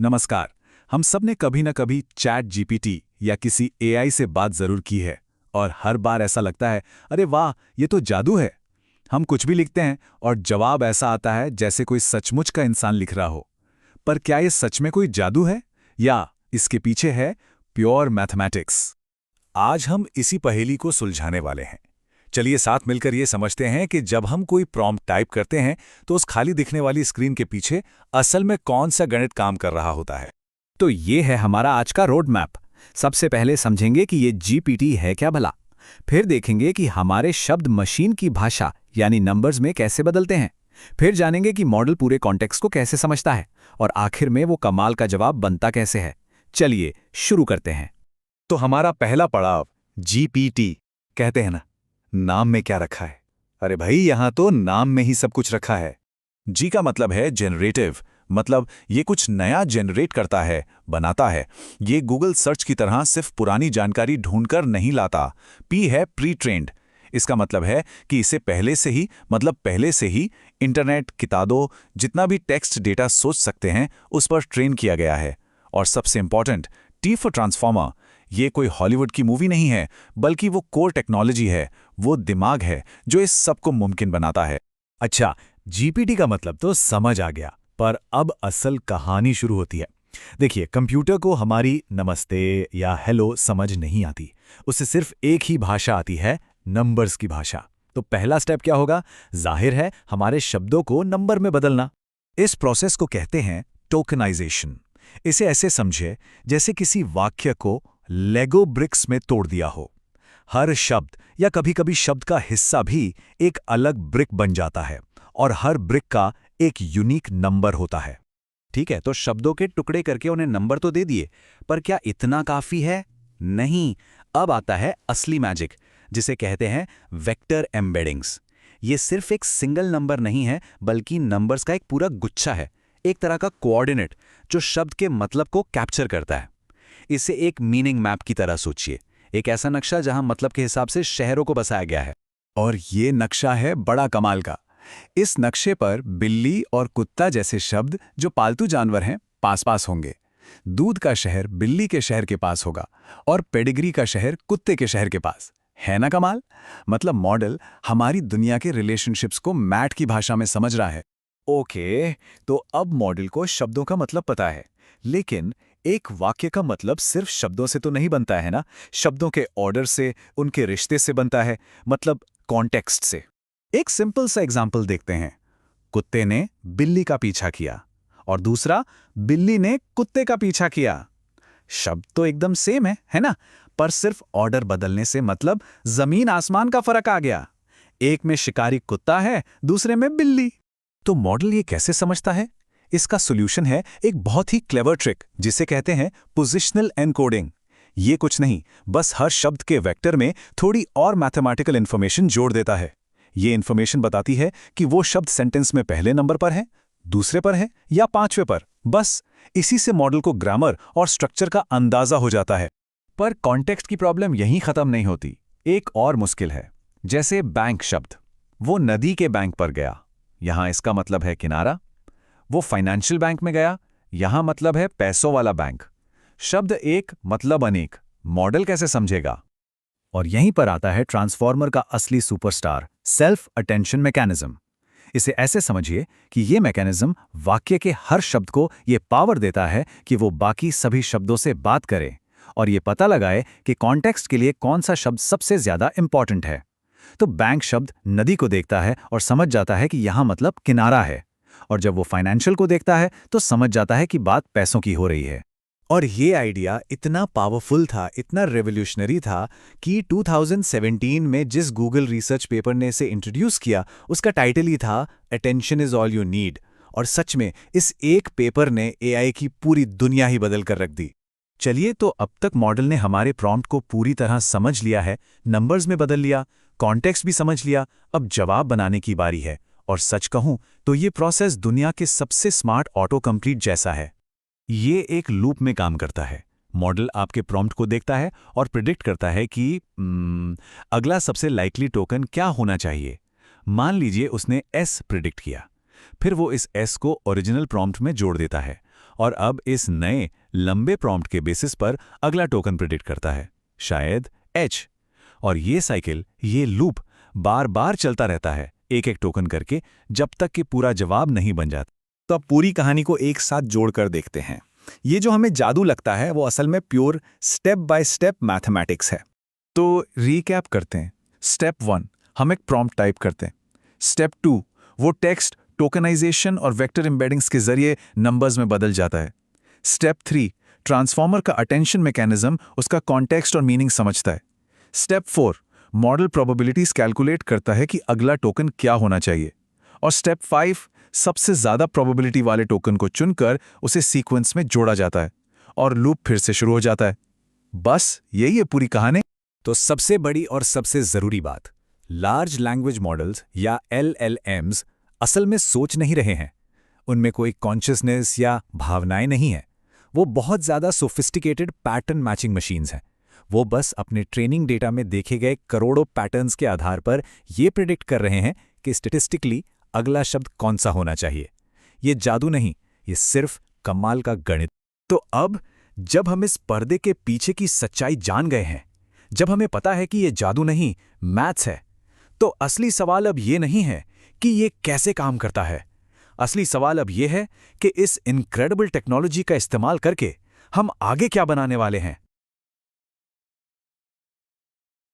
नमस्कार। हम सब ने कभी न कभी चैट जीपीटी या किसी एआई से बात जरूर की है और हर बार ऐसा लगता है, अरे वाह, ये तो जादू है। हम कुछ भी लिखते हैं और जवाब ऐसा आता है जैसे कोई सचमुच का इंसान लिख रहा हो। पर क्या ये सच में कोई जादू है या इसके पीछे है प्योर मैथमेटिक्स? आज हम इसी पहेली को सुलझाने वाले हैं। चलिए साथ मिलकर ये समझते हैं कि जब हम कोई प्रॉम्प्ट टाइप करते हैं तो उस खाली दिखने वाली स्क्रीन के पीछे असल में कौन सा गणित काम कर रहा होता है। तो ये है हमारा आज का रोड मैप। सबसे पहले समझेंगे कि ये जीपीटी है क्या भला। फिर देखेंगे कि हमारे शब्द मशीन की भाषा यानी नंबर्स में कैसे बदलते हैं। फिर जानेंगे कि मॉडल पूरे कॉन्टेक्स्ट को कैसे समझता है और आखिर में वो कमाल का जवाब बनता कैसे है। चलिए शुरू करते हैं। तो हमारा पहला पड़ाव जीपीटी कहते हैं ना, नाम में क्या रखा है? अरे भाई, यहां तो नाम में ही सब कुछ रखा है। जी का मतलब है जनरेटिव, मतलब ये कुछ नया जनरेट करता है, बनाता है। ये गूगल सर्च की तरह सिर्फ पुरानी जानकारी ढूंढकर नहीं लाता। पी है प्री ट्रेंड। इसका मतलब है कि इसे पहले से ही इंटरनेट, किताबों, जितना भी टेक्स्ट डेटा सोच सकते हैं उस पर ट्रेन किया गया है। और सबसे इंपॉर्टेंट, टी फॉर ट्रांसफॉर्मर। ये कोई हॉलीवुड की मूवी नहीं है, बल्कि वो कोर टेक्नोलॉजी है, वो दिमाग है जो इस सब को मुमकिन बनाता है। अच्छा, जीपीटी का मतलब तो समझ आ गया, पर अब असल कहानी शुरू होती है। देखिए, कंप्यूटर को हमारी नमस्ते या हेलो समझ नहीं आती। उसे सिर्फ एक ही भाषा आती है, नंबर्स की भाषा। तो पहला स्टेप क्या होगा? जाहिर है, हमारे शब्दों को नंबर में बदलना। इस प्रोसेस को कहते हैं टोकनाइजेशन। इसे ऐसे समझे जैसे किसी वाक्य को लेगो ब्रिक्स में तोड़ दिया हो। हर शब्द या कभी-कभी शब्द का हिस्सा भी एक अलग ब्रिक बन जाता है और हर ब्रिक का एक यूनिक नंबर होता है। ठीक है, तो शब्दों के टुकड़े करके उन्हें नंबर तो दे दिए, पर क्या इतना काफी है? नहीं। अब आता है असली मैजिक, जिसे कहते हैं वेक्टर एम्बेडिंग्स। ये सिर्फ एक सिंगल नंबर नहीं है, बल्कि नंबर्स का एक पूरा गुच्छा है, एक तरह का कोऑर्डिनेट जो शब्द के मतलब को कैप्चर करता है। इसे एक मीनिंग मैप की तरह सोचिए, एक ऐसा नक्शा जहां मतलब के हिसाब से शहरों को बसाया गया है। और ये नक्शा है बड़ा कमाल का। इस नक्शे पर बिल्ली और कुत्ता जैसे शब्द जो पालतू जानवर हैं, पास पास होंगे। दूध का शहर बिल्ली के शहर के पास होगा और पेडिग्री का शहर कुत्ते के शहर के पास। है ना कमाल? मतलब मॉडल हमारी दुनिया के रिलेशनशिप्स को मैट की भाषा में समझ रहा है। ओके, तो अब मॉडल को शब्दों का मतलब पता है, लेकिन एक वाक्य का मतलब सिर्फ शब्दों से तो नहीं बनता है ना। शब्दों के ऑर्डर से, उनके रिश्ते से बनता है, मतलब कॉन्टेक्स्ट से। एक सिंपल सा एग्जाम्पल देखते हैं। कुत्ते ने बिल्ली का पीछा किया और दूसरा, बिल्ली ने कुत्ते का पीछा किया। शब्द तो एकदम सेम है ना? पर सिर्फ ऑर्डर बदलने से मतलब जमीन आसमान का फर्क आ गया। एक में शिकारी कुत्ता है, दूसरे में बिल्ली। तो मॉडल ये कैसे समझता है? इसका सॉल्यूशन है एक बहुत ही क्लेवर ट्रिक, जिसे कहते हैं पोजिशनल एनकोडिंग। ये कुछ नहीं, बस हर शब्द के वेक्टर में थोड़ी और मैथमेटिकल इंफॉर्मेशन जोड़ देता है। ये इंफॉर्मेशन बताती है कि वो शब्द सेंटेंस में पहले नंबर पर है, दूसरे पर है या पांचवें पर। बस इसी से मॉडल को ग्रामर और स्ट्रक्चर का अंदाजा हो जाता है। पर कॉन्टेक्स्ट की प्रॉब्लम यहीं खत्म नहीं होती। एक और मुश्किल है, जैसे बैंक शब्द। वो नदी के बैंक पर गया, यहां इसका मतलब है किनारा। वो फाइनेंशियल बैंक में गया, यहां मतलब है पैसों वाला बैंक। शब्द एक मतलब अनेक, मॉडल कैसे समझेगा? और यहीं पर आता है ट्रांसफॉर्मर का असली सुपरस्टार, सेल्फ अटेंशन मैकेनिज्म। इसे ऐसे समझिए कि ये मैकेनिज्म वाक्य के हर शब्द को ये पावर देता है कि वो बाकी सभी शब्दों से बात करे और ये पता लगाए कि कॉन्टेक्स्ट के लिए कौन सा शब्द सबसे ज्यादा इंपॉर्टेंट है। तो बैंक शब्द नदी को देखता है और समझ जाता है कि यहां मतलब किनारा है, और जब वो फाइनेंशियल को देखता है तो समझ जाता है कि बात पैसों की हो रही है। और ये आइडिया इतना पावरफुल था, इतना रेवोल्यूशनरी था कि 2017 में जिस गूगल रिसर्च पेपर ने इसे इंट्रोड्यूस किया, उसका टाइटल ही था attention is all you need. और सच में इस एक पेपर ने एआई की पूरी दुनिया ही बदल कर रख दी। चलिए, तो अब तक मॉडल ने हमारे प्रॉम्प्ट को पूरी तरह समझ लिया है, नंबर्स में बदल लिया, कॉन्टेक्स्ट भी समझ लिया। अब जवाब बनाने की बारी है। और सच कहूं तो ये प्रोसेस दुनिया के सबसे स्मार्ट ऑटो कंप्लीट जैसा है। ये एक लूप में काम करता है। मॉडल आपके प्रॉम्प्ट को देखता है और प्रिडिक्ट करता है कि अगला सबसे लाइकली टोकन क्या होना चाहिए। मान लीजिए उसने एस प्रिडिक्ट किया, फिर वो इस एस को ओरिजिनल प्रॉम्प्ट में जोड़ देता है और अब इस नए लंबे प्रॉम्प्ट के बेसिस पर अगला टोकन प्रेडिक्ट करता है, शायद H। और ये साइकिल, ये लूप बार बार चलता रहता है, एक एक टोकन करके, जब तक कि पूरा जवाब नहीं बन जाता। तो अब पूरी कहानी को एक साथ जोड़कर देखते हैं। ये जो हमें जादू लगता है वो असल में pure step by step mathematics है। तो रीकैप करते हैं। स्टेप 1, हम एक प्रॉम्प्ट टाइप करते हैं। स्टेप 2, वो टेक्स्ट टोकनाइजेशन और वेक्टर एम्बेडिंग्स के जरिए नंबर्स में बदल जाता है। स्टेप 3, ट्रांसफॉर्मर का अटेंशन मैकेनिज्म उसका कॉन्टेक्स्ट और मीनिंग समझता है। स्टेप 4, मॉडल प्रोबेबिलिटीज कैलकुलेट करता है कि अगला टोकन क्या होना चाहिए। और स्टेप 5, सबसे ज्यादा प्रोबेबिलिटी वाले टोकन को चुनकर उसे सीक्वेंस में जोड़ा जाता है और लूप फिर से शुरू हो जाता है। बस यही है पूरी कहानी। तो सबसे बड़ी और सबसे जरूरी बात, लार्ज लैंग्वेज मॉडल्स या LLMs असल में सोच नहीं रहे हैं। उनमें कोई कॉन्शियसनेस या भावनाएं नहीं हैं। वो बहुत ज़्यादा सोफिस्टिकेटेड पैटर्न मैचिंग मशीन्स हैं। वो बस अपने ट्रेनिंग डेटा में देखे गए करोड़ों पैटर्न्स के आधार पर ये प्रिडिक्ट कर रहे हैं कि स्टैटिस्टिकली अगला शब्द कौन सा होना चाहिए। ये जादू नहीं, ये सिर्फ कमाल का गणित। तो अब जब हम इस पर्दे के पीछे की सच्चाई जान गए हैं, जब हमें पता है कि ये जादू नहीं, मैथ्स है, तो असली सवाल अब ये नहीं है कि ये कैसे काम करता है। असली सवाल अब ये है कि इस इनक्रेडिबल टेक्नोलॉजी का इस्तेमाल करके हम आगे क्या बनाने वाले हैं।